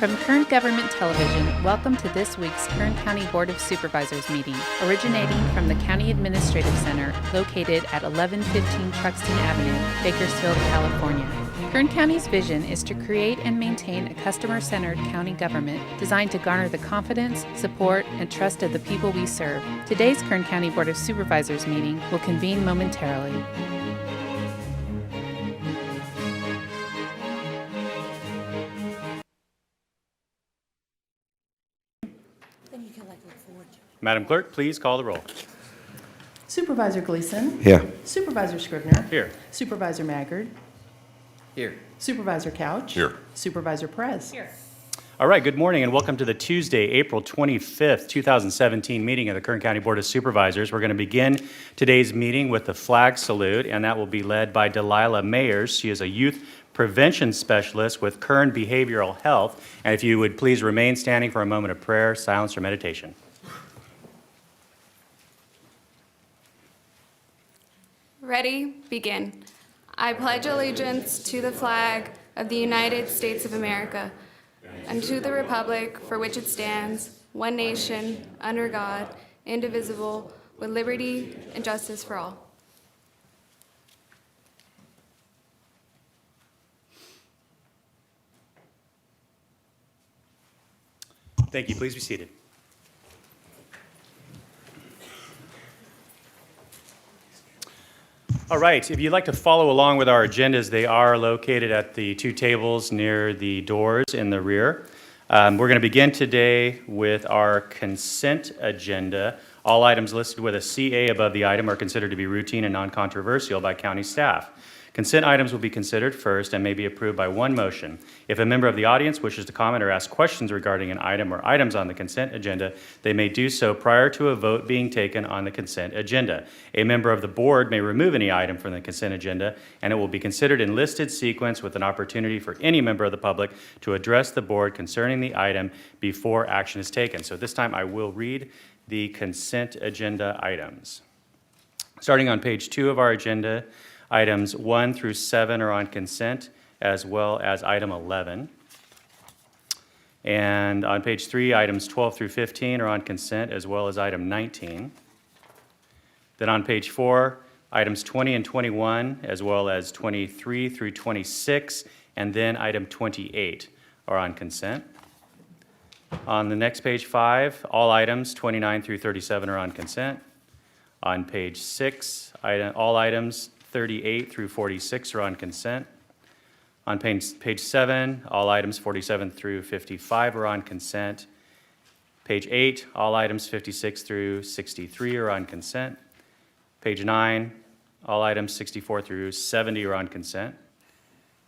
From Kern Government Television, welcome to this week's Kern County Board of Supervisors meeting, originating from the County Administrative Center located at 1115 Truxtun Avenue, Bakersfield, California. Kern County's vision is to create and maintain a customer-centered county government designed to garner the confidence, support, and trust of the people we serve. Today's Kern County Board of Supervisors meeting will convene momentarily. Madam Clerk, please call the roll. Supervisor Gleason. Here. Supervisor Scribner. Here. Supervisor Maggard. Here. Supervisor Couch. Here. Supervisor Perez. Here. All right, good morning and welcome to the Tuesday, April 25th, 2017 meeting of the Kern County Board of Supervisors. We're going to begin today's meeting with the flag salute, and that will be led by Delilah Mayers. She is a youth prevention specialist with Kern Behavioral Health. And if you would please remain standing for a moment of prayer, silence, or meditation. Ready? Begin. I pledge allegiance to the flag of the United States of America and to the republic for which it stands, one nation, under God, indivisible, with liberty and justice for all. Thank you. Please be seated. All right, if you'd like to follow along with our agendas, they are located at the two tables near the doors in the rear. We're going to begin today with our consent agenda. All items listed with a CA above the item are considered to be routine and non-controversial by county staff. Consent items will be considered first and may be approved by one motion. If a member of the audience wishes to comment or ask questions regarding an item or items on the consent agenda, they may do so prior to a vote being taken on the consent agenda. A member of the board may remove any item from the consent agenda, and it will be considered in listed sequence with an opportunity for any member of the public to address the board concerning the item before action is taken. So this time I will read the consent agenda items. Starting on page 2 of our agenda, items 1 through 7 are on consent, as well as item 11. And on page 3, items 12 through 15 are on consent, as well as item 19. Then on page 4, items 20 and 21, as well as 23 through 26, and then item 28 are on consent. On the next page 5, all items 29 through 37 are on consent. On page 6, all items 38 through 46 are on consent. On page 7, all items 47 through 55 are on consent. Page 8, all items 56 through 63 are on consent. Page 9, all items 64 through 70 are on consent.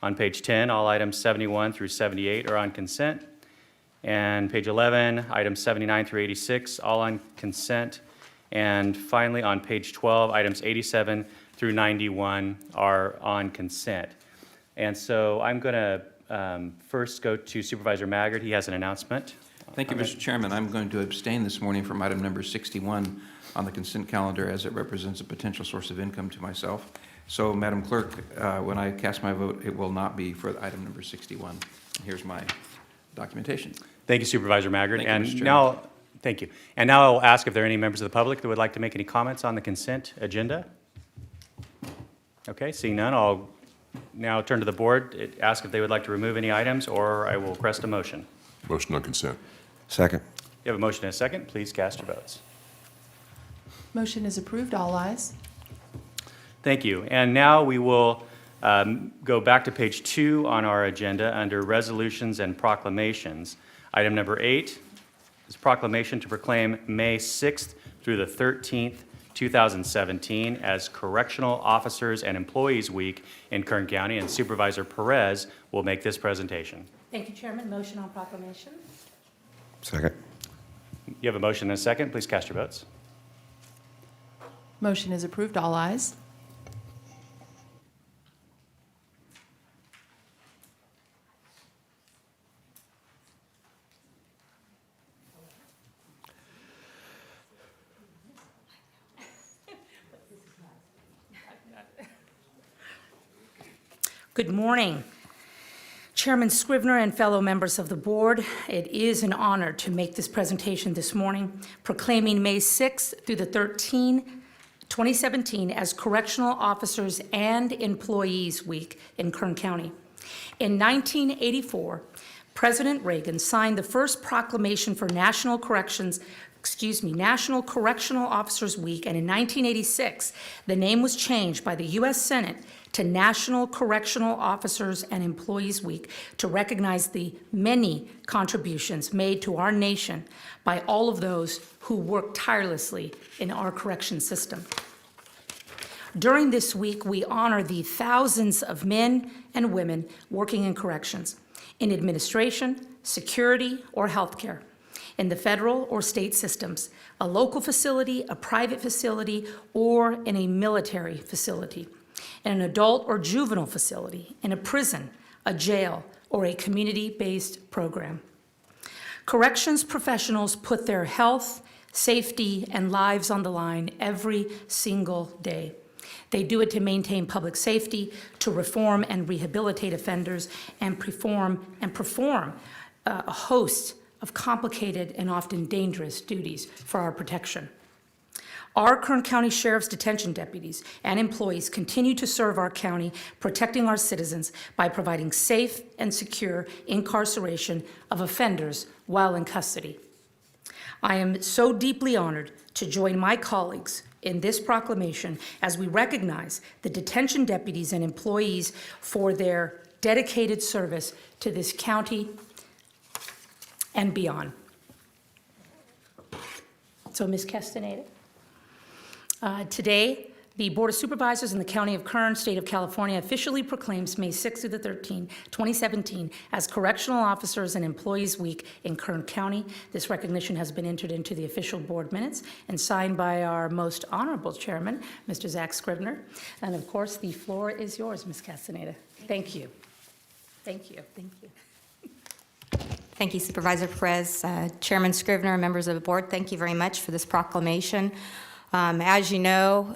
On page 10, all items 71 through 78 are on consent. And page 11, items 79 through 86, all on consent. And finally, on page 12, items 87 through 91 are on consent. And so I'm going to first go to Supervisor Maggard. He has an announcement. Thank you, Mr. Chairman. I'm going to abstain this morning from item number 61 on the consent calendar as it represents a potential source of income to myself. So, Madam Clerk, when I cast my vote, it will not be for item number 61. Here's my documentation. Thank you, Supervisor Maggard. Thank you, Mr. Chairman. Now, thank you. And now I'll ask if there are any members of the public that would like to make any comments on the consent agenda. Okay, seeing none, I'll now turn to the board, ask if they would like to remove any items, or I will request a motion. Motion on consent. Second. You have a motion and a second. Please cast your votes. Motion is approved. All ayes. Thank you. And now we will go back to page 2 on our agenda under resolutions and proclamations. Item number 8 is proclamation to proclaim May 6th through the 13th, 2017 as Correctional Officers and Employees Week in Kern County, and Supervisor Perez will make this presentation. Thank you, Chairman. Motion on proclamation. Second. You have a motion and a second. Please cast your votes. Motion is approved. All ayes. Good morning. Chairman Scrivener and fellow members of the board, it is an honor to make this presentation this morning, proclaiming May 6th through the 13th, 2017 as Correctional Officers and Employees Week in Kern County. In 1984, President Reagan signed the first proclamation for National Correctional Officers Week, and in 1986, the name was changed by the U.S. Senate to National Correctional Officers and Employees Week to recognize the many contributions made to our nation by all of those who work tirelessly in our correction system. During this week, we honor the thousands of men and women working in corrections, in administration, security, or healthcare, in the federal or state systems, a local facility, a private facility, or in a military facility, in an adult or juvenile facility, in a prison, a jail, or a community-based program. Corrections professionals put their health, safety, and lives on the line every single day. They do it to maintain public safety, to reform and rehabilitate offenders, and perform a host of complicated and often dangerous duties for our protection. Our Kern County Sheriff's detention deputies and employees continue to serve our county, protecting our citizens by providing safe and secure incarceration of offenders while in custody. I am so deeply honored to join my colleagues in this proclamation as we recognize the detention deputies and employees for their dedicated service to this county and beyond. So, Ms. Castaneda, today, the Board of Supervisors in the County of Kern, State of California, officially proclaims May 6th through the 13th, 2017, as Correctional Officers and Employees Week in Kern County. This recognition has been entered into the official board minutes and signed by our most honorable chairman, Mr. Zach Scrivener. And of course, the floor is yours, Ms. Castaneda. Thank you. Thank you. Thank you. Thank you, Supervisor Perez, Chairman Scrivener, members of the board. Thank you very much for this proclamation. As you know,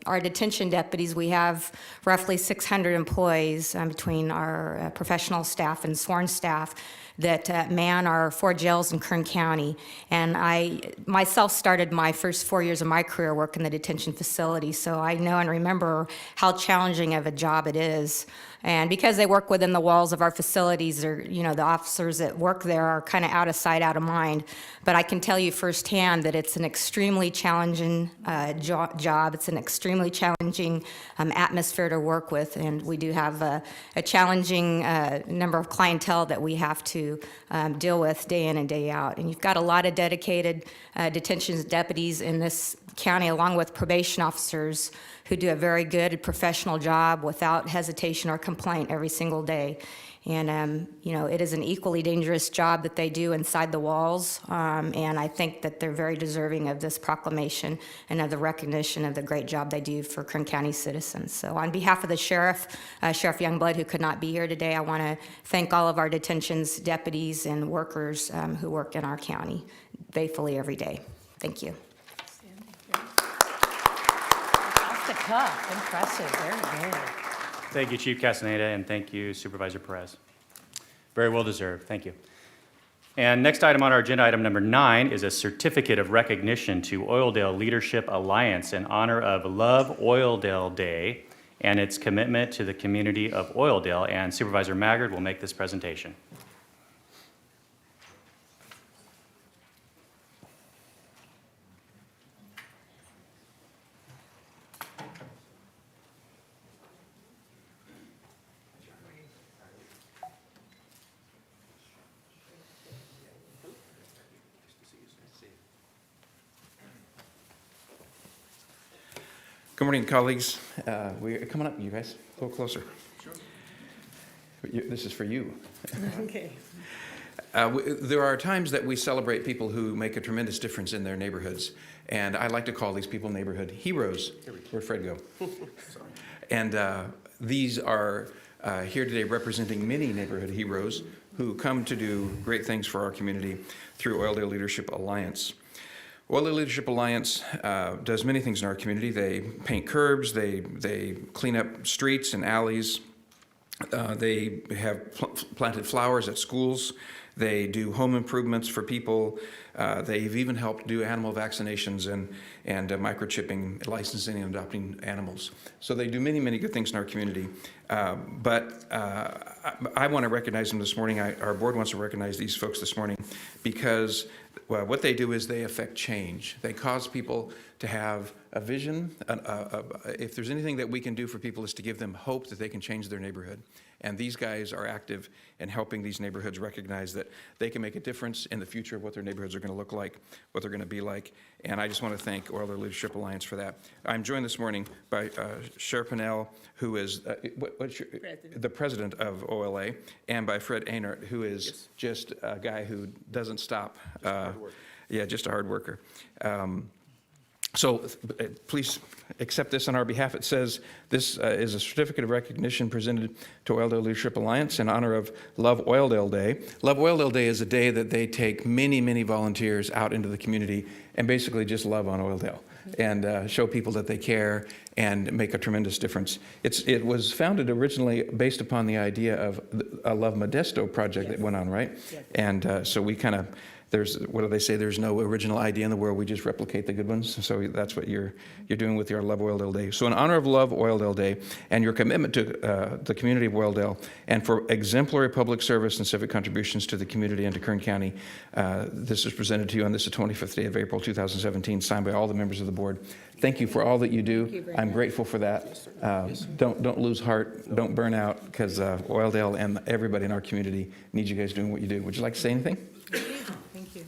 our detention deputies, we have roughly 600 employees between our professional staff and sworn staff that man our 4 jails in Kern County. And I myself started my first 4 years of my career work in the detention facility, so I know and remember how challenging of a job it is. And because they work within the walls of our facilities, or the officers that work there are kind of out of sight, out of mind. But I can tell you firsthand that it's an extremely challenging job. It's an extremely challenging atmosphere to work with, and we do have a challenging number of clientele that we have to deal with day in and day out. And you've got a lot of dedicated detention deputies in this county, along with probation officers who do a very good professional job without hesitation or complaint every single day. And, it is an equally dangerous job that they do inside the walls, and I think that they're very deserving of this proclamation and of the recognition of the great job they do for Kern County citizens. So on behalf of the Sheriff, Sheriff Youngblood, who could not be here today, I want to thank all of our detentions deputies and workers who work in our county faithfully every day. Thank you. Off the cuff. Impressive. Very good. Thank you, Chief Castaneda, and thank you, Supervisor Perez. Very well deserved. Thank you. And next item on our agenda, item number 9, is a certificate of recognition to Oildale Leadership Alliance in honor of Love Oildale Day and its commitment to the community of Oildale. And Supervisor Maggard will make this presentation. Good morning, colleagues. We're coming up, you guys, a little closer. Sure. This is for you. Okay. There are times that we celebrate people who make a tremendous difference in their neighborhoods, and I like to call these people neighborhood heroes. Where'd Fred go? And these are here today representing many neighborhood heroes who come to do great things for our community through Oildale Leadership Alliance. Oildale Leadership Alliance does many things in our community. They paint curbs, they clean up streets and alleys, They have planted flowers at schools. They do home improvements for people. They've even helped do animal vaccinations and microchipping, licensing, and adopting animals. So they do many, many good things in our community. But I want to recognize them this morning. Our board wants to recognize these folks this morning because what they do is they affect change. They cause people to have a vision. If there's anything that we can do for people is to give them hope that they can change their neighborhood. And these guys are active in helping these neighborhoods recognize that they can make a difference in the future of what their neighborhoods are going to look like, what they're going to be like. And I just want to thank Oildale Leadership Alliance for that. I'm joined this morning by Cher Pinnell, who is the president of OLA, and by Fred Einert, who is just a guy who doesn't stop. Just a hard worker. So please accept this on our behalf. It says this is a certificate of recognition presented to Oildale Leadership Alliance in honor of Love Oildale Day. Love Oildale Day is a day that they take many, many volunteers out into the community and basically just love on Oildale and show people that they care and make a tremendous difference. It was founded originally based upon the idea of a Love Modesto project that went on, right? Yes. And so we kind of, what do they say? There's no original idea in the world. We just replicate the good ones. So that's what you're doing with your Love Oildale Day. So in honor of Love Oildale Day and your commitment to the community of Oildale and for exemplary public service and civic contributions to the community and to Kern County, this is presented to you on this the 25th day of April 2017, signed by all the members of the board. Thank you for all that you do. I'm grateful for that. Don't lose heart. Don't burn out, because Oildale and everybody in our community needs you guys doing what you do. Would you like to say anything? Thank you.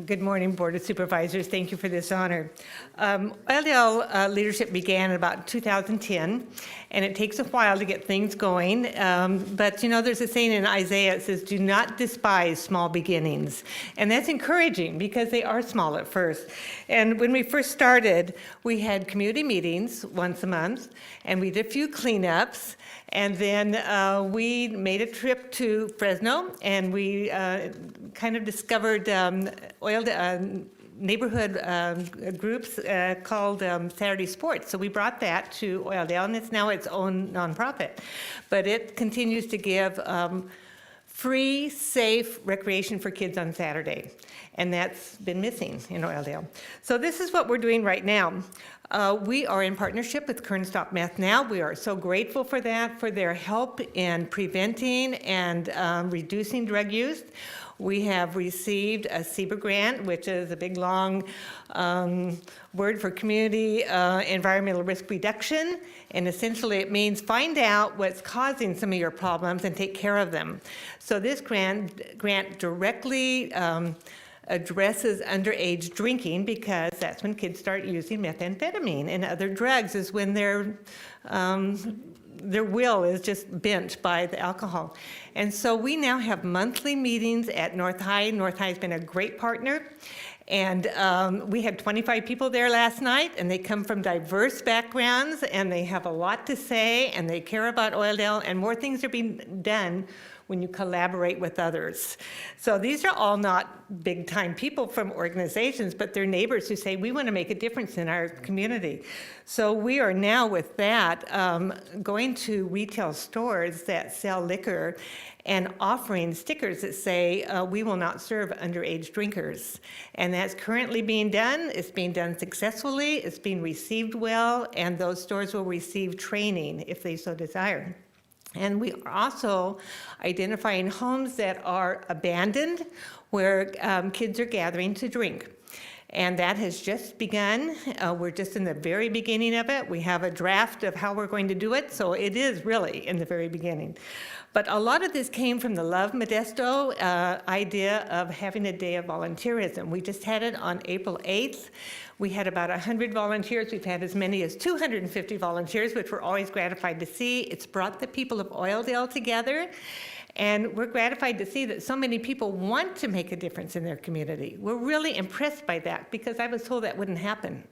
Good morning, Board of Supervisors. Thank you for this honor. Oildale leadership began in about 2010, and it takes a while to get things going. But you know, there's a saying in Isaiah, it says, "Do not despise small beginnings." And that's encouraging because they are small at first. And when we first started, we had community meetings once a month, and we did a few cleanups. And then we made a trip to Fresno, and we kind of discovered neighborhood groups called Saturday Sports. So we brought that to Oildale, and it's now its own nonprofit. But it continues to give free, safe recreation for kids on Saturday. And that's been missing in Oildale. So this is what we're doing right now. We are in partnership with Kern Stop Meth Now. We are so grateful for that, for their help in preventing and reducing drug use. We have received a CBER grant, which is a big, long word for community environmental risk reduction. And essentially it means find out what's causing some of your problems and take care of them. So this grant directly addresses underage drinking, because that's when kids start using methamphetamine and other drugs, is when their will is just bent by the alcohol. And so we now have monthly meetings at North High. North High has been a great partner. And we had 25 people there last night, and they come from diverse backgrounds, and they have a lot to say, and they care about Oildale, and more things are being done when you collaborate with others. So these are all not big-time people from organizations, but they're neighbors who say, we want to make a difference in our community. So we are now with that going to retail stores that sell liquor and offering stickers that say, we will not serve underage drinkers. And that's currently being done. It's being done successfully. It's being received well, and those stores will receive training if they so desire. And we are also identifying homes that are abandoned, where kids are gathering to drink. And that has just begun. We're just in the very beginning of it. We have a draft of how we're going to do it, so it is really in the very beginning. But a lot of this came from the Love Modesto idea of having a day of volunteerism. We just had it on April 8th. We had about 100 volunteers. We've had as many as 250 volunteers, which we're always gratified to see. It's brought the people of Oildale together. And we're gratified to see that so many people want to make a difference in their community. We're really impressed by that, because I was told that wouldn't happen.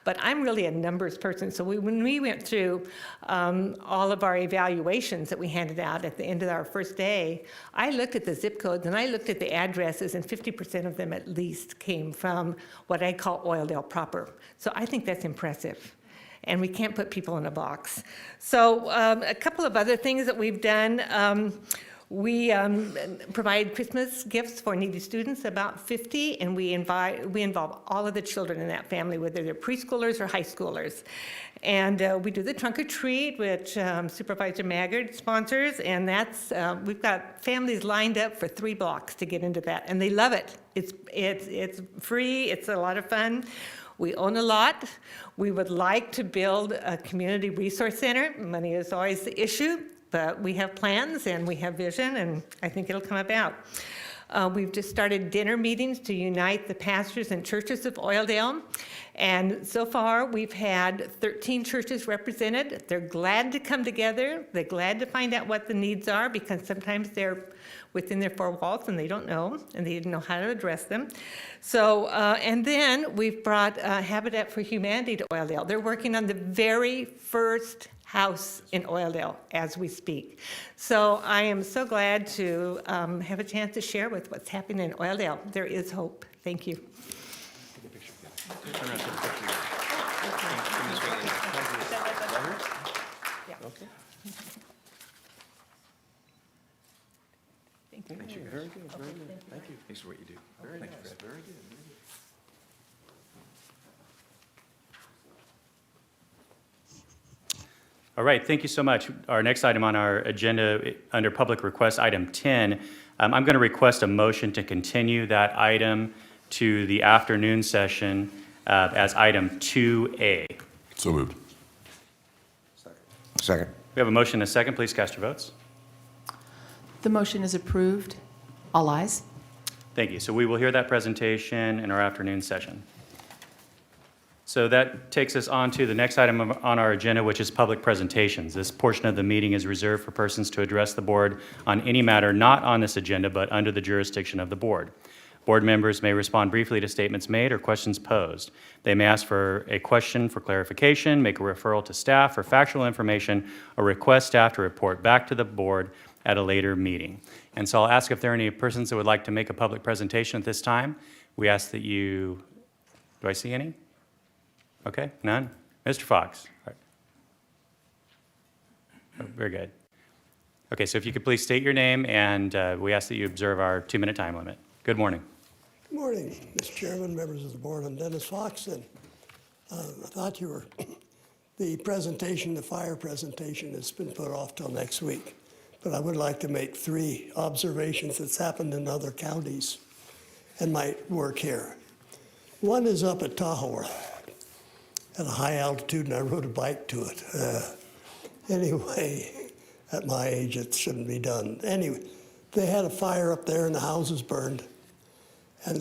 But I'm really a numbers person, so when we went through all of our evaluations that we handed out at the end of our first day, I looked at the zip codes and I looked at the addresses, and 50% of them at least came from what I call Oildale proper. So I think that's impressive. and we can't put people in a box. So a couple of other things that we've done. We provide Christmas gifts for needy students, about 50, and we involve all of the children in that family, whether they're preschoolers or high schoolers. And we do the trunk or treat, which Supervisor Maggard sponsors, and that's we've got families lined up for 3 blocks to get into that, and they love it. It's free. It's a lot of fun. We own a lot. We would like to build a community resource center. Money is always the issue. But we have plans and we have vision, and I think it'll come about. We've just started dinner meetings to unite the pastors and churches of Oildale. And so far, we've had 13 churches represented. They're glad to come together. They're glad to find out what the needs are, because sometimes they're within their 4 walls and they don't know, and they didn't know how to address them. So, and then we've brought Habitat for Humanity to Oildale. They're working on the very first house in Oildale as we speak. So I am so glad to have a chance to share with what's happening in Oildale. There is hope. Thank you. Thank you. Very good. Very good. Thank you. Thanks for what you do. Very nice. Very good. All right, thank you so much. Our next item on our agenda under public request, item 10, I'm going to request a motion to continue that item to the afternoon session as item 2A. So moved. Second. We have a motion and a second. Please cast your votes. The motion is approved. All ayes. Thank you. So we will hear that presentation in our afternoon session. So that takes us on to the next item on our agenda, which is public presentations. This portion of the meeting is reserved for persons to address the board on any matter not on this agenda, but under the jurisdiction of the board. Board members may respond briefly to statements made or questions posed. They may ask for a question for clarification, make a referral to staff for factual information, or request staff to report back to the board at a later meeting. And so I'll ask if there are any persons that would like to make a public presentation at this time. We ask that you, do I see any? Okay, none? Mr. Fox. All right. Oh, very good. Okay, so if you could please state your name, and we ask that you observe our 2-minute time limit. Good morning. Good morning, Mr. Chairman, members of the board. I'm Dennis Fox, and I thought you were, the presentation, the fire presentation has been put off till next week. But I would like to make 3 observations that's happened in other counties and might work here. One is up at Tahoe, at a high altitude, and I rode a bike to it. Anyway, at my age, it shouldn't be done. Anyway, they had a fire up there and the houses burned. And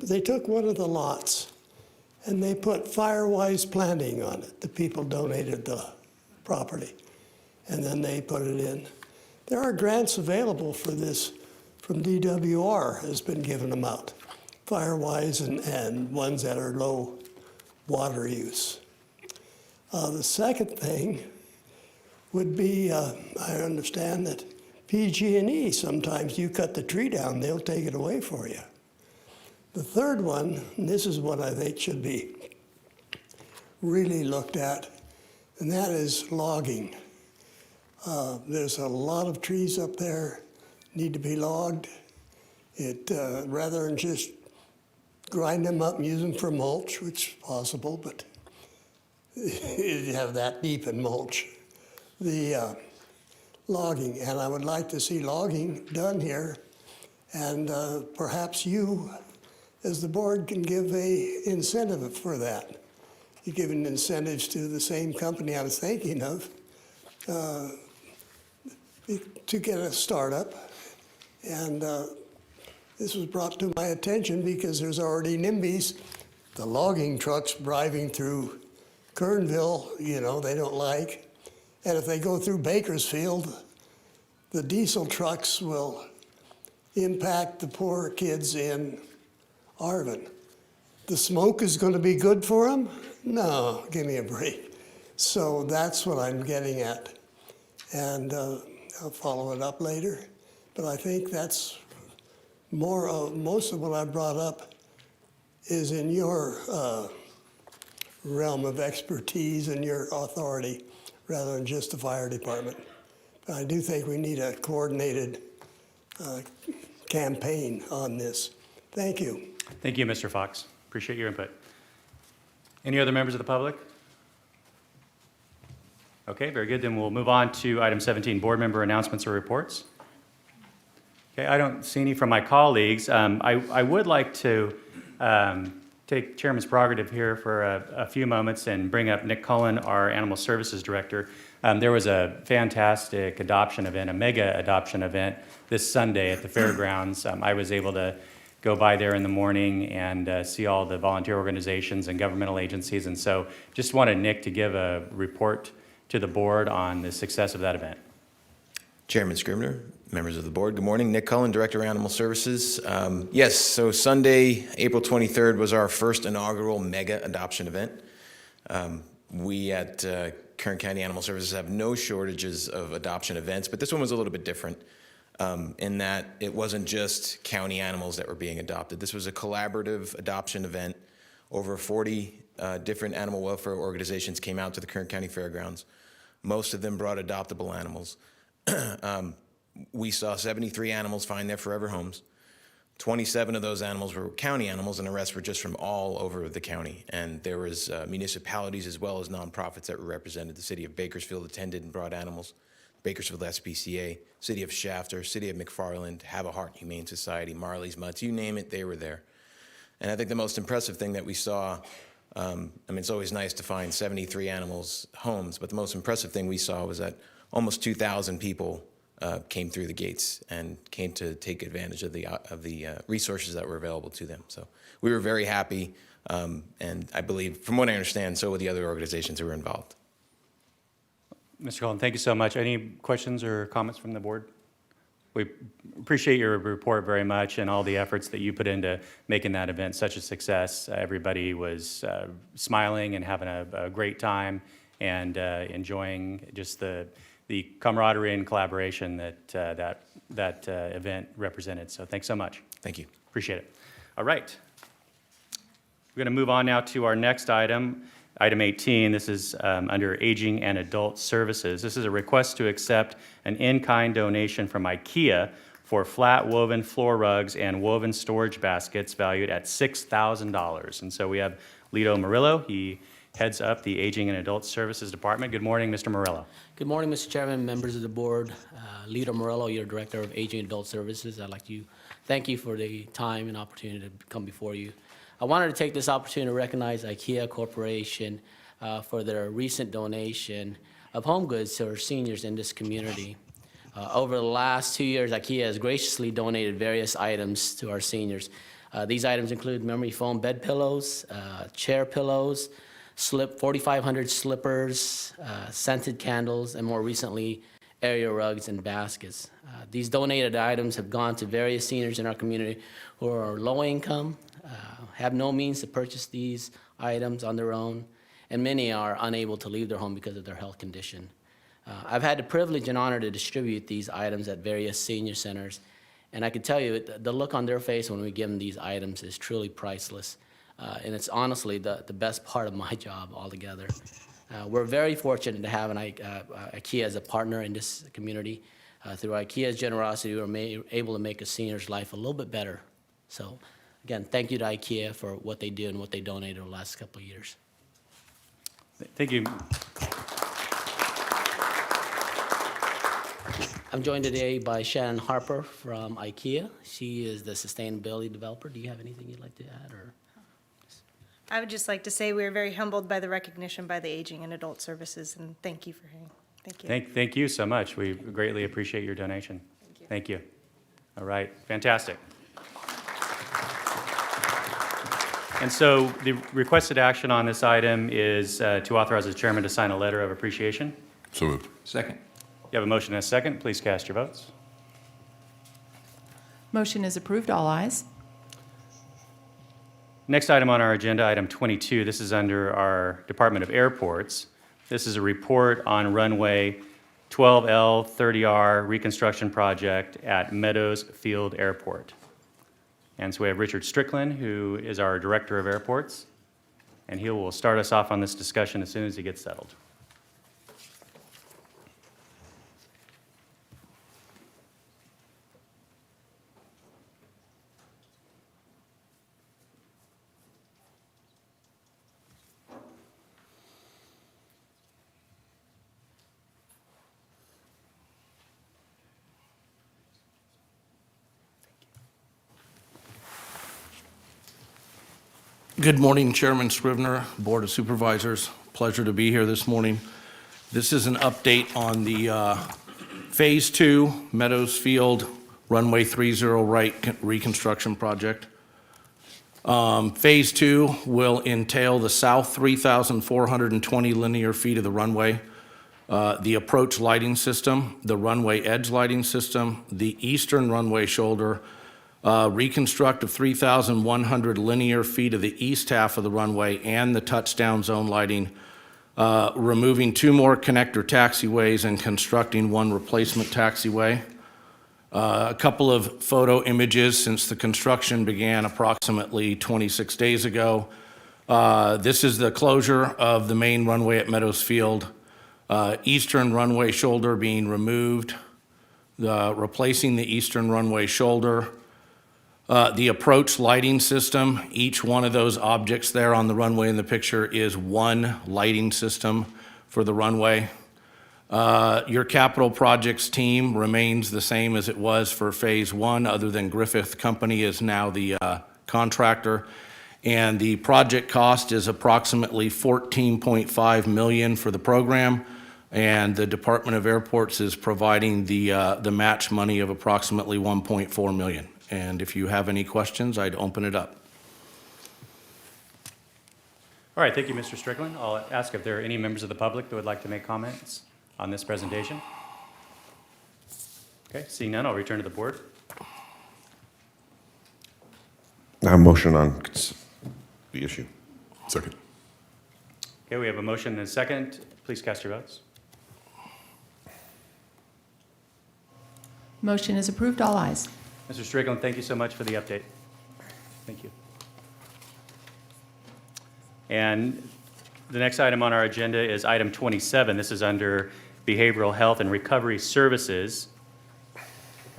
they took one of the lots and they put Firewise planting on it. The people donated the property, and then they put it in. There are grants available for this from DWR has been giving them out. Firewise and ones that are low water use. The second thing would be, I understand that PG&E, sometimes you cut the tree down, they'll take it away for you. The third one, and this is what I think should be really looked at, and that is logging. There's a lot of trees up there, need to be logged. Rather than just grind them up and use them for mulch, which is possible, but you have that deep in mulch. The logging, and I would like to see logging done here, and perhaps you, as the board, can give a incentive for that. You're giving incentives to the same company I was thinking of to get a startup, and this was brought to my attention because there's already NIMBYs, the logging trucks driving through Kernville, they don't like. And if they go through Bakersfield, the diesel trucks will impact the poor kids in Arvin. The smoke is going to be good for them? No, give me a break. So that's what I'm getting at. And I'll follow it up later. But I think that's most of what I brought up is in your realm of expertise and your authority rather than just the fire department. But I do think we need a coordinated campaign on this. Thank you. Thank you, Mr. Fox. Appreciate your input. Any other members of the public? Okay, very good. Then we'll move on to item 17, board member announcements or reports. Okay, I don't see any from my colleagues. I would like to take Chairman's prerogative here for a few moments and bring up Nick Cullen, our Animal Services Director. There was a fantastic adoption event, a mega adoption event this Sunday at the fairgrounds. I was able to go by there in the morning and see all the volunteer organizations and governmental agencies. And so just wanted Nick to give a report to the board on the success of that event. Chairman Scrivener, members of the board, good morning. Nick Cullen, Director of Animal Services. Yes, so Sunday, April 23rd was our first inaugural mega adoption event. We at Kern County Animal Services have no shortages of adoption events, but this one was a little bit different in that it wasn't just county animals that were being adopted. This was a collaborative adoption event. Over 40 different animal welfare organizations came out to the Kern County Fairgrounds. Most of them brought adoptable animals. We saw 73 animals find their forever homes. 27 of those animals were county animals, and the rest were just from all over the county. And there was municipalities as well as nonprofits that were represented. The city of Bakersfield attended and brought animals. Bakersfield SPCA, City of Shafter, City of McFarland, Have a Heart Humane Society, Marley's Mutts, you name it, they were there. And I think the most impressive thing that we saw, it's always nice to find 73 animals' homes, but the most impressive thing we saw was that almost 2,000 people came through the gates and came to take advantage of the resources that were available to them. So we were very happy, and I believe, from what I understand, so were the other organizations who were involved. Mr. Cullen, thank you so much. Any questions or comments from the board? We appreciate your report very much and all the efforts that you put into making that event such a success. Everybody was smiling and having a great time and enjoying just the camaraderie and collaboration that event represented. So thanks so much. Thank you. Appreciate it. All right. We're going to move on now to our next item. Item 18, this is under Aging and Adult Services. This is a request to accept an in-kind donation from IKEA for flat woven floor rugs and woven storage baskets valued at $6,000. And so we have Lito Murillo. He heads up the Aging and Adult Services Department. Good morning, Mr. Murillo. Good morning, Mr. Chairman, members of the board. Lito Murillo, your Director of Aging and Adult Services. I'd like to thank you for the time and opportunity to come before you. I wanted to take this opportunity to recognize IKEA Corporation for their recent donation of home goods to our seniors in this community. Over the last 2 years, IKEA has graciously donated various items to our seniors. These items include memory foam bed pillows, chair pillows, 4,500 slippers, scented candles, and more recently, area rugs and baskets. These donated items have gone to various seniors in our community who are low income, have no means to purchase these items on their own, and many are unable to leave their home because of their health condition. I've had the privilege and honor to distribute these items at various senior centers, and I can tell you the look on their face when we give them these items is truly priceless, and it's honestly the best part of my job altogether. We're very fortunate to have IKEA as a partner in this community. Through IKEA's generosity, we were able to make a senior's life a little bit better. So, again, thank you to IKEA for what they do and what they donated over the last couple of years. Thank you. I'm joined today by Shannon Harper from IKEA. She is the sustainability developer. Do you have anything you'd like to add? Or? I would just like to say we are very humbled by the recognition by the Aging and Adult Services, and thank you for hearing. Thank you. Thank you so much. We greatly appreciate your donation. Thank you. Thank you. All right, fantastic. And so the requested action on this item is to authorize the chairman to sign a letter of appreciation. So moved. Second. You have a motion and a second. Please cast your votes. Motion is approved. All ayes. Next item on our agenda, item 22. This is under our Department of Airports. This is a report on Runway 12L 30R Reconstruction Project at Meadows Field Airport. And so we have Richard Strickland, who is our Director of Airports. and he will start us off on this discussion as soon as he gets settled. Good morning, Chairman Scrivener, Board of Supervisors. Pleasure to be here this morning. This is an update on the Phase 2 Meadows Field Runway 30 right reconstruction project. Phase 2 will entail the south 3,420 linear feet of the runway, the approach lighting system, the runway edge lighting system, the eastern runway shoulder, reconstruct of 3,100 linear feet of the east half of the runway and the touchdown zone lighting, removing 2 more connector taxiways and constructing 1 replacement taxiway. A couple of photo images since the construction began approximately 26 days ago. This is the closure of the main runway at Meadows Field. Eastern runway shoulder being removed, replacing the eastern runway shoulder. The approach lighting system, each one of those objects there on the runway in the picture is 1 lighting system for the runway. Your capital projects team remains the same as it was for Phase 1, other than Griffith Company is now the contractor. And the project cost is approximately $14.5 million for the program. And the Department of Airports is providing the match money of approximately $1.4 million. And if you have any questions, I'd open it up. All right, thank you, Mr. Strickland. I'll ask if there are any members of the public that would like to make comments on this presentation. Okay, seeing none, I'll return to the board. Now motion on the issue. Second. Okay, we have a motion and a second. Please cast your votes. Motion is approved, all ayes. Mr. Strickland, thank you so much for the update. Thank you. And the next item on our agenda is item 27. This is under Behavioral Health and Recovery Services.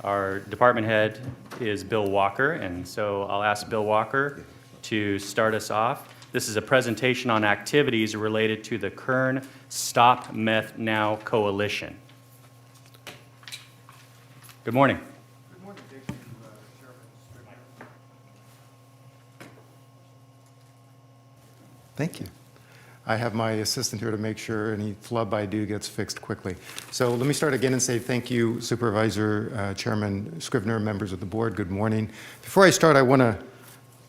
Our department head is Bill Walker, and so I'll ask Bill Walker to start us off. This is a presentation on activities related to the Kern Stop Meth Now Coalition. Good morning. Good morning. Thank you, Chairman Strickland. Thank you. I have my assistant here to make sure any flub I do gets fixed quickly. So let me start again and say thank you, Supervisor, Chairman Scrivener, members of the board. Good morning. Before I start, I want to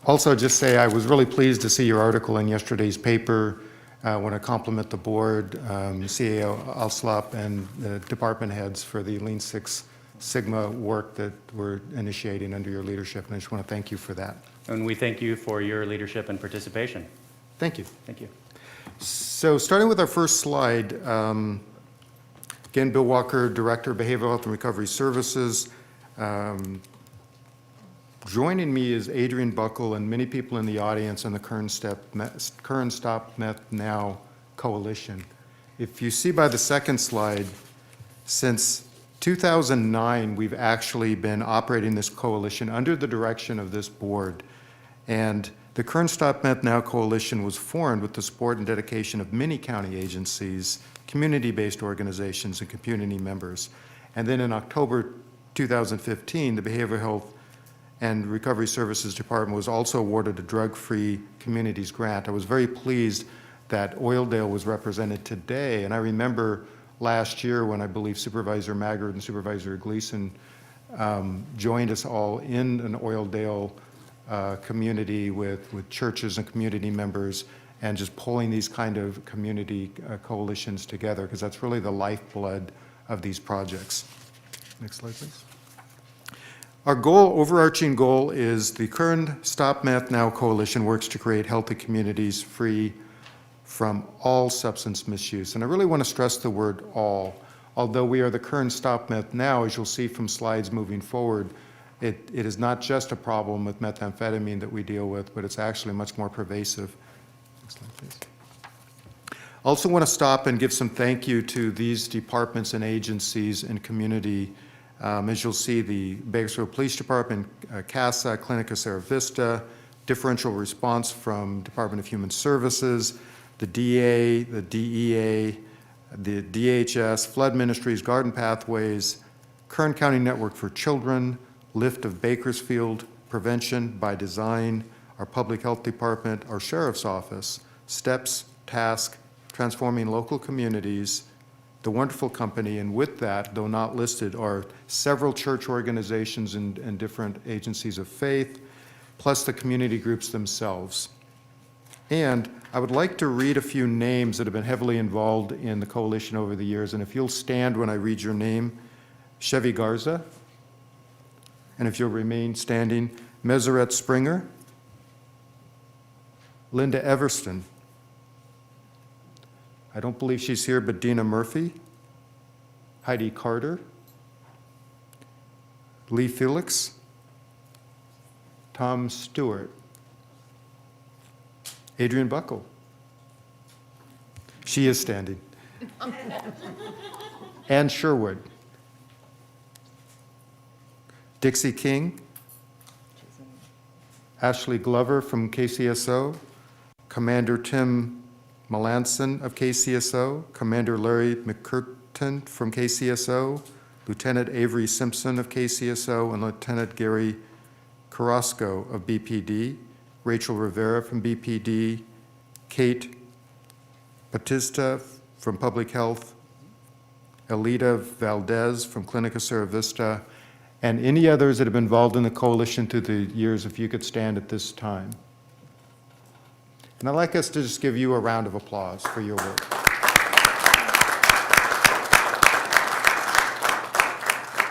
also just say I was really pleased to see your article in yesterday's paper. I want to compliment the board, CAO Alslop, and the department heads for the Lean Six Sigma work that we're initiating under your leadership, and I just want to thank you for that. And we thank you for your leadership and participation. Thank you. Thank you. So starting with our first slide, again, Bill Walker, Director of Behavioral Health and Recovery Services. Joining me is Adrian Buckle and many people in the audience on the Kern Stop Meth Now Coalition. If you see by the second slide, since 2009, we've actually been operating this coalition under the direction of this board. And the Kern Stop Meth Now Coalition was formed with the support and dedication of many county agencies, community-based organizations, and community members. And then in October 2015, the Behavioral Health and Recovery Services Department was also awarded a drug-free communities grant. I was very pleased that Oildale was represented today, and I remember last year when I believe Supervisor Maggard and Supervisor Gleason joined us all in an Oildale community with churches and community members, and just pulling these kind of community coalitions together, because that's really the lifeblood of these projects. Next slide, please. Our goal, overarching goal, is the Kern Stop Meth Now Coalition works to create healthy communities free from all substance misuse. And I really want to stress the word all. Although we are the Kern Stop Meth Now, as you'll see from slides moving forward, it is not just a problem with methamphetamine that we deal with, but it's actually much more pervasive. Next slide, please. Also want to stop and give some thank you to these departments and agencies and community. As you'll see, the Bakersfield Police Department, CASA, Clinica Sierra Vista, differential response from Department of Human Services, the DA, the DEA, the DHS, Flood Ministries, Garden Pathways, Kern County Network for Children, Lift of Bakersfield, Prevention by Design, our Public Health Department, our Sheriff's Office, STEPS, TASK, Transforming Local Communities, the wonderful company, and with that, though not listed, are several church organizations and different agencies of faith, plus the community groups themselves. And I would like to read a few names that have been heavily involved in the coalition over the years, and if you'll stand when I read your name, Chevy Garza, and if you'll remain standing, Meseret Springer, Linda Everston, I don't believe she's here, but Dina Murphy, Heidi Carter, Lee Felix, Tom Stewart, Adrian Buckle. She is standing. Ann Sherwood, Dixie King, Ashley Glover from KCSO, Commander Tim Melanson of KCSO, Commander Larry McCurtain from KCSO, Lieutenant Avery Simpson of KCSO, and Lieutenant Gary Carrasco of BPD, Rachel Rivera from BPD, Kate Batista from Public Health, Elita Valdez from Clinica Sierra Vista, and any others that have been involved in the coalition through the years, if you could stand at this time. And I'd like us to just give you a round of applause for your work.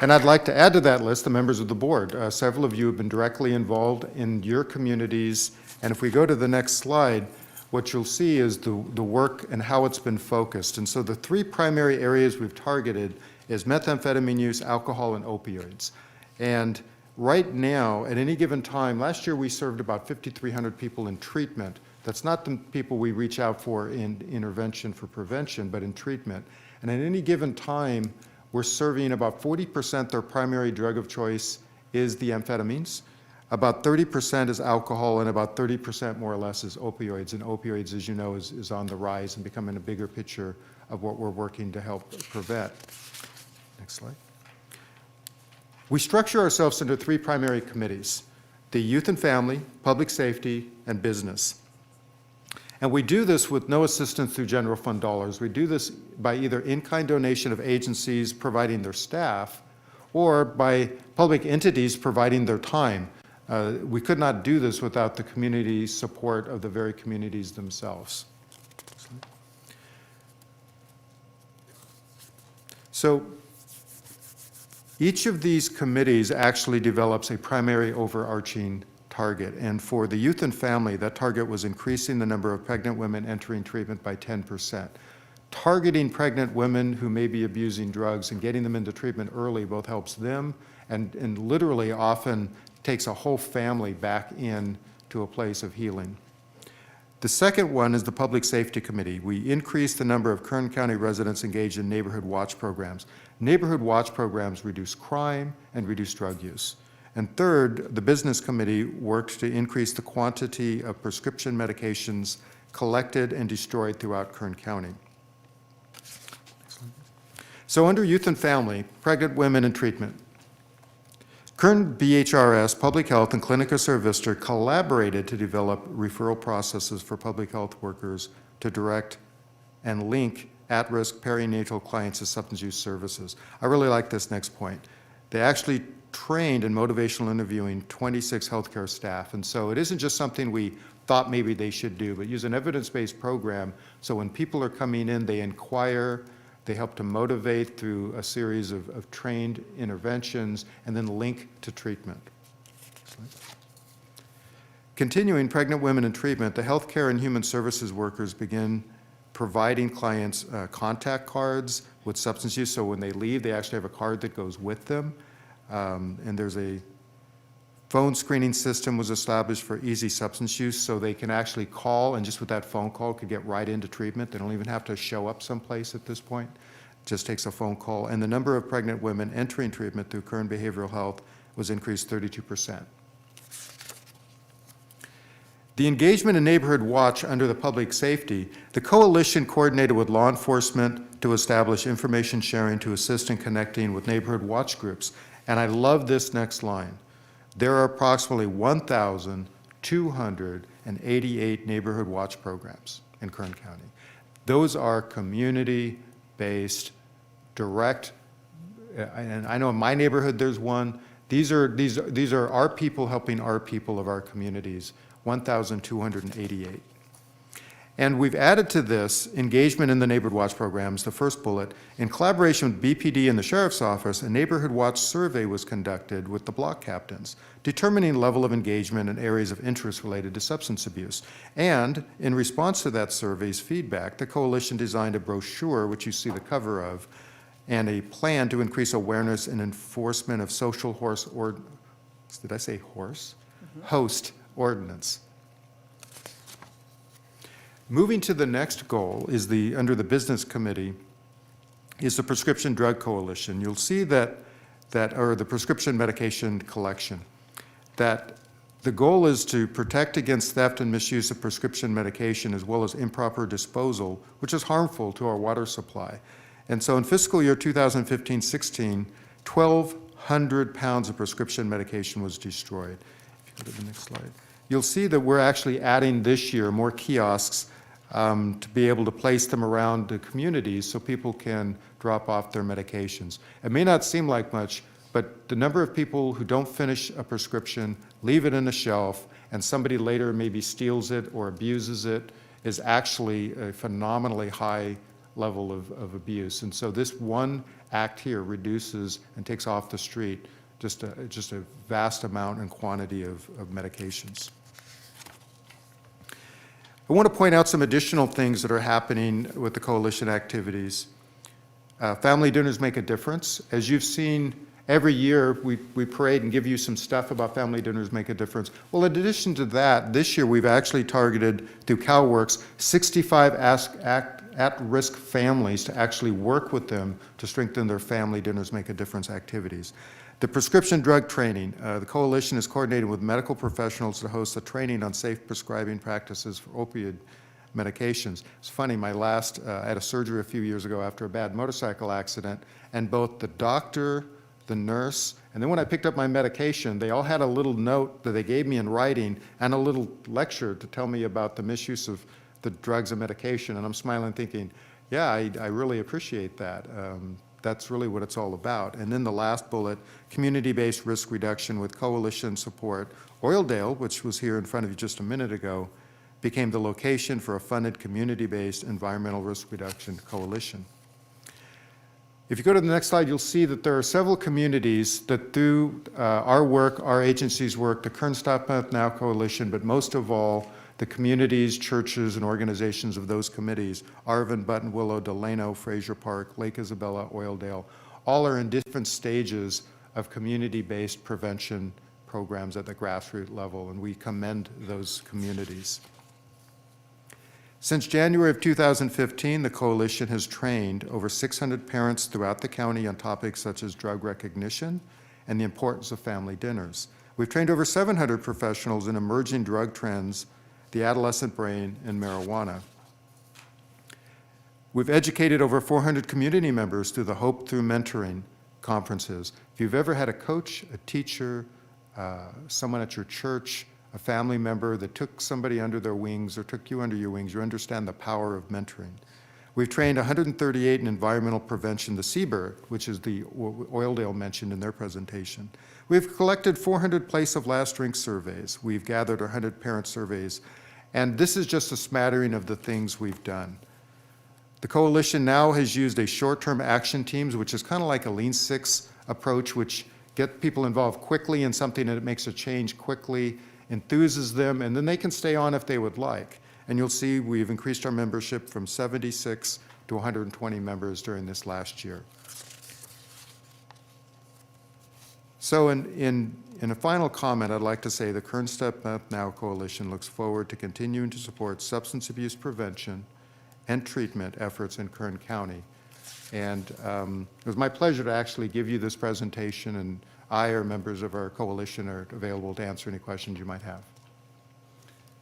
And I'd like to add to that list the members of the board. Several of you have been directly involved in your communities. And if we go to the next slide, what you'll see is the work and how it's been focused. And so the three primary areas we've targeted is methamphetamine use, alcohol, and opioids. And right now, at any given time, last year we served about 5,300 people in treatment. That's not the people we reach out for in intervention for prevention, but in treatment. And at any given time, we're serving about 40% their primary drug of choice is the amphetamines. About 30% is alcohol, and about 30% more or less is opioids. And opioids, as you know, is on the rise and becoming a bigger picture of what we're working to help prevent. Next slide. We structure ourselves into three primary committees: the youth and family, public safety, and business. And we do this with no assistance through general fund dollars. We do this by either in-kind donation of agencies providing their staff or by public entities providing their time. We could not do this without the community support of the very communities themselves. So each of these committees actually develops a primary overarching target. And for the youth and family, that target was increasing the number of pregnant women entering treatment by 10%. Targeting pregnant women who may be abusing drugs and getting them into treatment early both helps them and literally often takes a whole family back in to a place of healing. The second one is the Public Safety Committee. We increased the number of Kern County residents engaged in neighborhood watch programs. Neighborhood watch programs reduce crime and reduce drug use. And third, the Business Committee worked to increase the quantity of prescription medications collected and destroyed throughout Kern County. So under youth and family, pregnant women and treatment, Kern BHRS, Public Health, and Clinica Sierra Vista collaborated to develop referral processes for public health workers to direct and link at-risk perinatal clients to substance use services. I really like this next point. They actually trained in motivational interviewing 26 healthcare staff. And so it isn't just something we thought maybe they should do, but use an evidence-based program so when people are coming in, they inquire, they help to motivate through a series of trained interventions, and then link to treatment. Continuing pregnant women in treatment, the healthcare and human services workers begin providing clients contact cards with substance use, so when they leave, they actually have a card that goes with them. And there's a phone screening system was established for easy substance use, so they can actually call, and just with that phone call could get right into treatment. They don't even have to show up someplace at this point. It just takes a phone call. And the number of pregnant women entering treatment through Kern Behavioral Health was increased 32%. The engagement in Neighborhood Watch under the public safety, the coalition coordinated with law enforcement to establish information sharing to assist in connecting with Neighborhood Watch groups. And I love this next line. There are approximately 1,288 Neighborhood Watch programs in Kern County. Those are community-based, direct, and I know in my neighborhood there's one. These are our people helping our people of our communities, 1,288. And we've added to this engagement in the Neighborhood Watch programs, the first bullet. In collaboration with BPD and the Sheriff's Office, a Neighborhood Watch survey was conducted with the block captains, determining level of engagement in areas of interest related to substance abuse. And in response to that survey's feedback, the coalition designed a brochure, which you see the cover of, and a plan to increase awareness and enforcement of social host ordinance. Moving to the next goal is under the business committee is the Prescription Drug Coalition. You'll see or the prescription medication collection, that the goal is to protect against theft and misuse of prescription medication as well as improper disposal, which is harmful to our water supply. And so in fiscal year 2015-16, 1,200 pounds of prescription medication was destroyed. If you go to the next slide. You'll see that we're actually adding this year more kiosks to be able to place them around the communities so people can drop off their medications. It may not seem like much, but the number of people who don't finish a prescription, leave it in a shelf, and somebody later maybe steals it or abuses it is actually a phenomenally high level of abuse. And so this one act here reduces and takes off the street just a vast amount and quantity of medications. I want to point out some additional things that are happening with the coalition activities. Family dinners make a difference. As you've seen, every year we parade and give you some stuff about family dinners make a difference. Well, in addition to that, this year we've actually targeted through CalWorks 65 at-risk families to actually work with them to strengthen their family dinners make a difference activities. The prescription drug training, the coalition is coordinated with medical professionals to host a training on safe prescribing practices for opioid medications. It's funny, I had a surgery a few years ago after a bad motorcycle accident, and both the doctor, the nurse, and then when I picked up my medication, they all had a little note that they gave me in writing and a little lecture to tell me about the misuse of the drugs and medication, and I'm smiling thinking, yeah, I really appreciate that. That's really what it's all about. And then the last bullet, community-based risk reduction with coalition support. Oildale, which was here in front of you just a minute ago, became the location for a funded community-based environmental risk reduction coalition. If you go to the next slide, you'll see that there are several communities that through our work, our agency's work, the Kern Stop Meth Now Coalition, but most of all, the communities, churches, and organizations of those committees, Arvin, Buttonwillow, Delano, Fraser Park, Lake Isabella, Oildale, all are in different stages of community-based prevention programs at the grassroots level, and we commend those communities. Since January of 2015, the coalition has trained over 600 parents throughout the county on topics such as drug recognition and the importance of family dinners. We've trained over 700 professionals in emerging drug trends, the adolescent brain, and marijuana. We've educated over 400 community members through the Hope Through Mentoring conferences. If you've ever had a coach, a teacher, someone at your church, a family member that took somebody under their wings or took you under your wings, you understand the power of mentoring. We've trained 138 in environmental prevention, the CBIR, which is the Oildale mentioned in their presentation. We've collected 400 place of last drink surveys. We've gathered 100 parent surveys. And this is just a smattering of the things we've done. The coalition now has used a short-term action teams, which is kind of like a Lean Six approach, which get people involved quickly in something that makes a change quickly, enthuses them, and then they can stay on if they would like. And you'll see we've increased our membership from 76 to 120 members during this last year. So in a final comment, I'd like to say the Kern Step Meth Now Coalition looks forward to continuing to support substance abuse prevention and treatment efforts in Kern County. And it was my pleasure to actually give you this presentation, and I or members of our coalition are available to answer any questions you might have.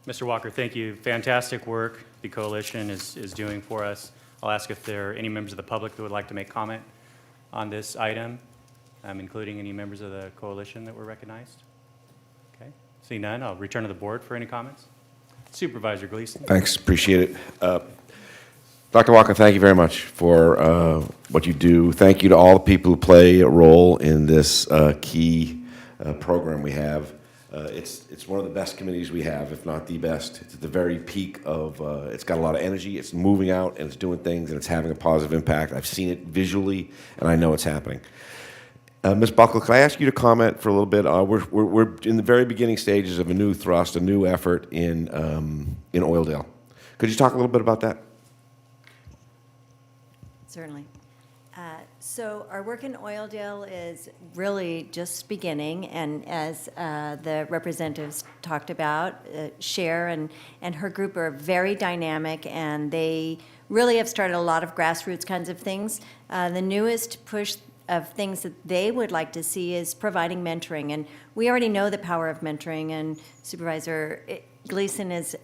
Mr. Walker, thank you. Fantastic work the coalition is doing for us. I'll ask if there are any members of the public who would like to make comment on this item, including any members of the coalition that were recognized. Okay, see none, I'll return to the board for any comments. Supervisor Gleason. Thanks, appreciate it. Dr. Walker, thank you very much for what you do. Thank you to all the people who play a role in this key program we have. It's one of the best committees we have, if not the best. It's at the very peak of, it's got a lot of energy, it's moving out, and it's doing things, and it's having a positive impact. I've seen it visually, and I know it's happening. Ms. Buckle, can I ask you to comment for a little bit? We're in the very beginning stages of a new thrust, a new effort in Oildale. Could you talk a little bit about that? Certainly. So our work in Oildale is really just beginning, and as the representatives talked about, Cher and her group are very dynamic, and they really have started a lot of grassroots kinds of things. The newest push of things that they would like to see is providing mentoring, and we already know the power of mentoring, and Supervisor Gleason is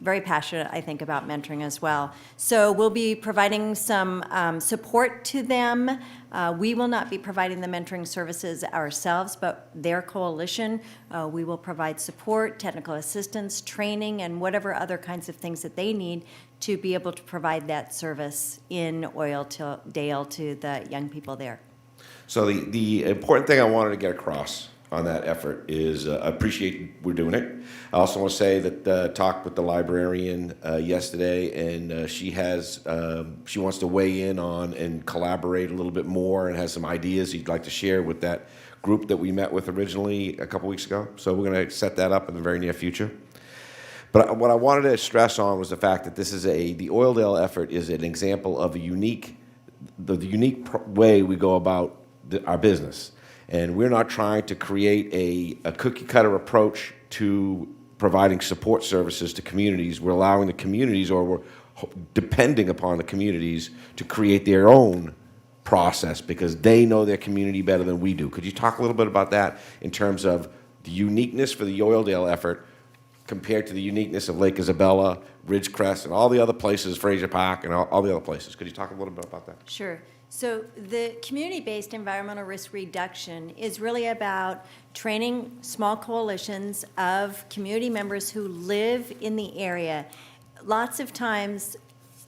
very passionate, I think, about mentoring as well. So we'll be providing some support to them. We will not be providing the mentoring services ourselves, but their coalition, we will provide support, technical assistance, training, and whatever other kinds of things that they need to be able to provide that service in Oildale to the young people there. So the important thing I wanted to get across on that effort is I appreciate we're doing it. I also want to say that talked with the librarian yesterday, and she wants to weigh in on and collaborate a little bit more, and has some ideas she'd like to share with that group that we met with originally a couple weeks ago. So we're going to set that up in the very near future. But what I wanted to stress on was the fact that this is the Oildale effort is an example of the unique way we go about our business. And we're not trying to create a cookie-cutter approach to providing support services to communities. We're allowing the communities, or we're depending upon the communities, to create their own process because they know their community better than we do. Could you talk a little bit about that in terms of the uniqueness for the Oildale effort compared to the uniqueness of Lake Isabella, Ridgecrest, and all the other places, Fraser Park, and all the other places? Could you talk a little bit about that? Sure. So the community-based environmental risk reduction is really about training small coalitions of community members who live in the area. Lots of times,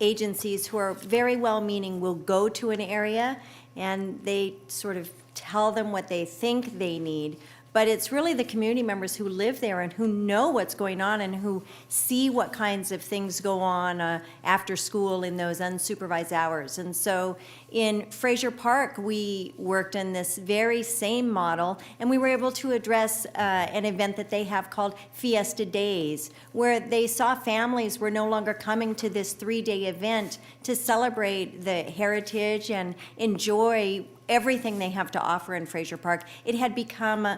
agencies who are very well-meaning will go to an area and they sort of tell them what they think they need. But it's really the community members who live there and who know what's going on and who see what kinds of things go on after school in those unsupervised hours. And so in Fraser Park, we worked in this very same model, and we were able to address an event that they have called Fiesta Days, where they saw families were no longer coming to this 3-day event to celebrate the heritage and enjoy everything they have to offer in Fraser Park. It had become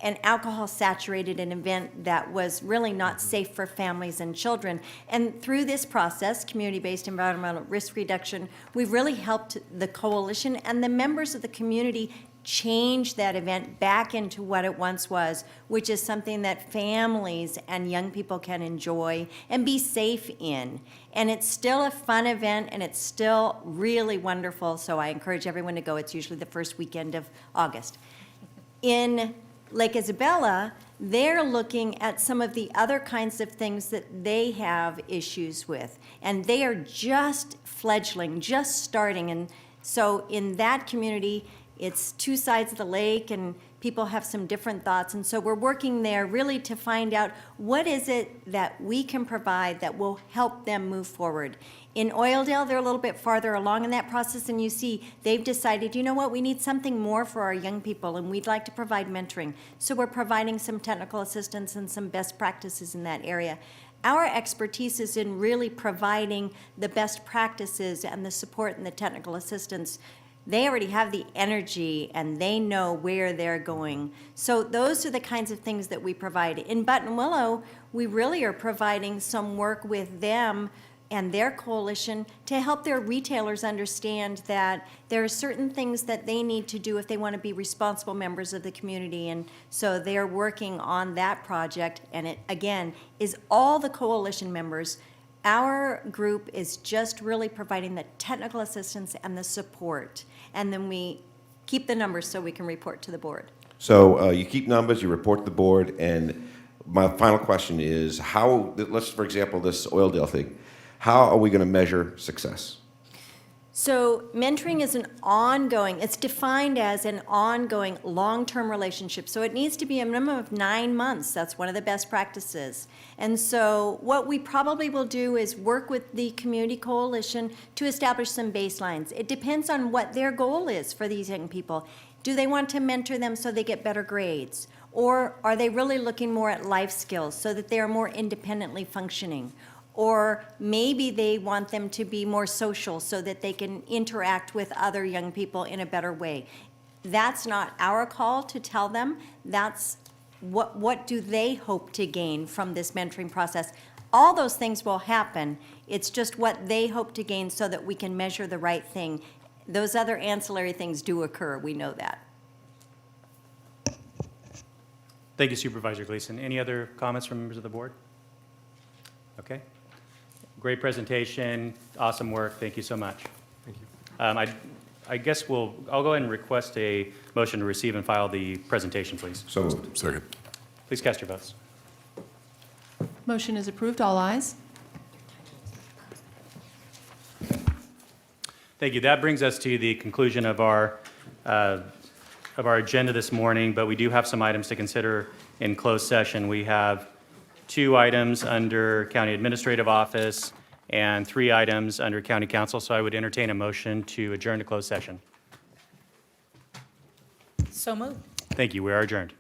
an alcohol-saturated event that was really not safe for families and children. And through this process, community-based environmental risk reduction, we've really helped the coalition and the members of the community change that event back into what it once was, which is something that families and young people can enjoy and be safe in. And it's still a fun event, and it's still really wonderful, so I encourage everyone to go. It's usually the first weekend of August. In Lake Isabella, they're looking at some of the other kinds of things that they have issues with, and they are just fledgling, just starting. And so in that community, it's two sides of the lake, and people have some different thoughts. And so we're working there really to find out what is it that we can provide that will help them move forward. In Oildale, they're a little bit farther along in that process, and you see they've decided, you know what, we need something more for our young people, and we'd like to provide mentoring. So we're providing some technical assistance and some best practices in that area. Our expertise is in really providing the best practices and the support and the technical assistance. they already have the energy and they know where they're going. So those are the kinds of things that we provide. In Button Willow, we really are providing some work with them and their coalition to help their retailers understand that there are certain things that they need to do if they want to be responsible members of the community. And so they're working on that project. And it, again, is all the coalition members. Our group is just really providing the technical assistance and the support. And then we keep the numbers so we can report to the board. So you keep numbers, you report to the board, and my final question is how, let's, for example, this Oildale thing, how are we going to measure success? So mentoring is an ongoing, it's defined as an ongoing long-term relationship. So it needs to be a minimum of 9 months. That's one of the best practices. And so what we probably will do is work with the community coalition to establish some baselines. It depends on what their goal is for these young people. Do they want to mentor them so they get better grades? Or are they really looking more at life skills so that they are more independently functioning? Or maybe they want them to be more social so that they can interact with other young people in a better way. That's not our call to tell them. That's what do they hope to gain from this mentoring process. All those things will happen. It's just what they hope to gain so that we can measure the right thing. Those other ancillary things do occur. We know that. Thank you, Supervisor Gleason. Any other comments from members of the board? Okay. Great presentation, awesome work, thank you so much. Thank you. I guess I'll go ahead and request a motion to receive and file the presentation, please. So moved. Second. Please cast your votes. Motion is approved. All ayes. Thank you. That brings us to the conclusion of our agenda this morning, but we do have some items to consider in closed session. We have 2 items under County Administrative Office and 3 items under County Council, so I would entertain a motion to adjourn to closed session. So moved. Thank you. We are adjourned.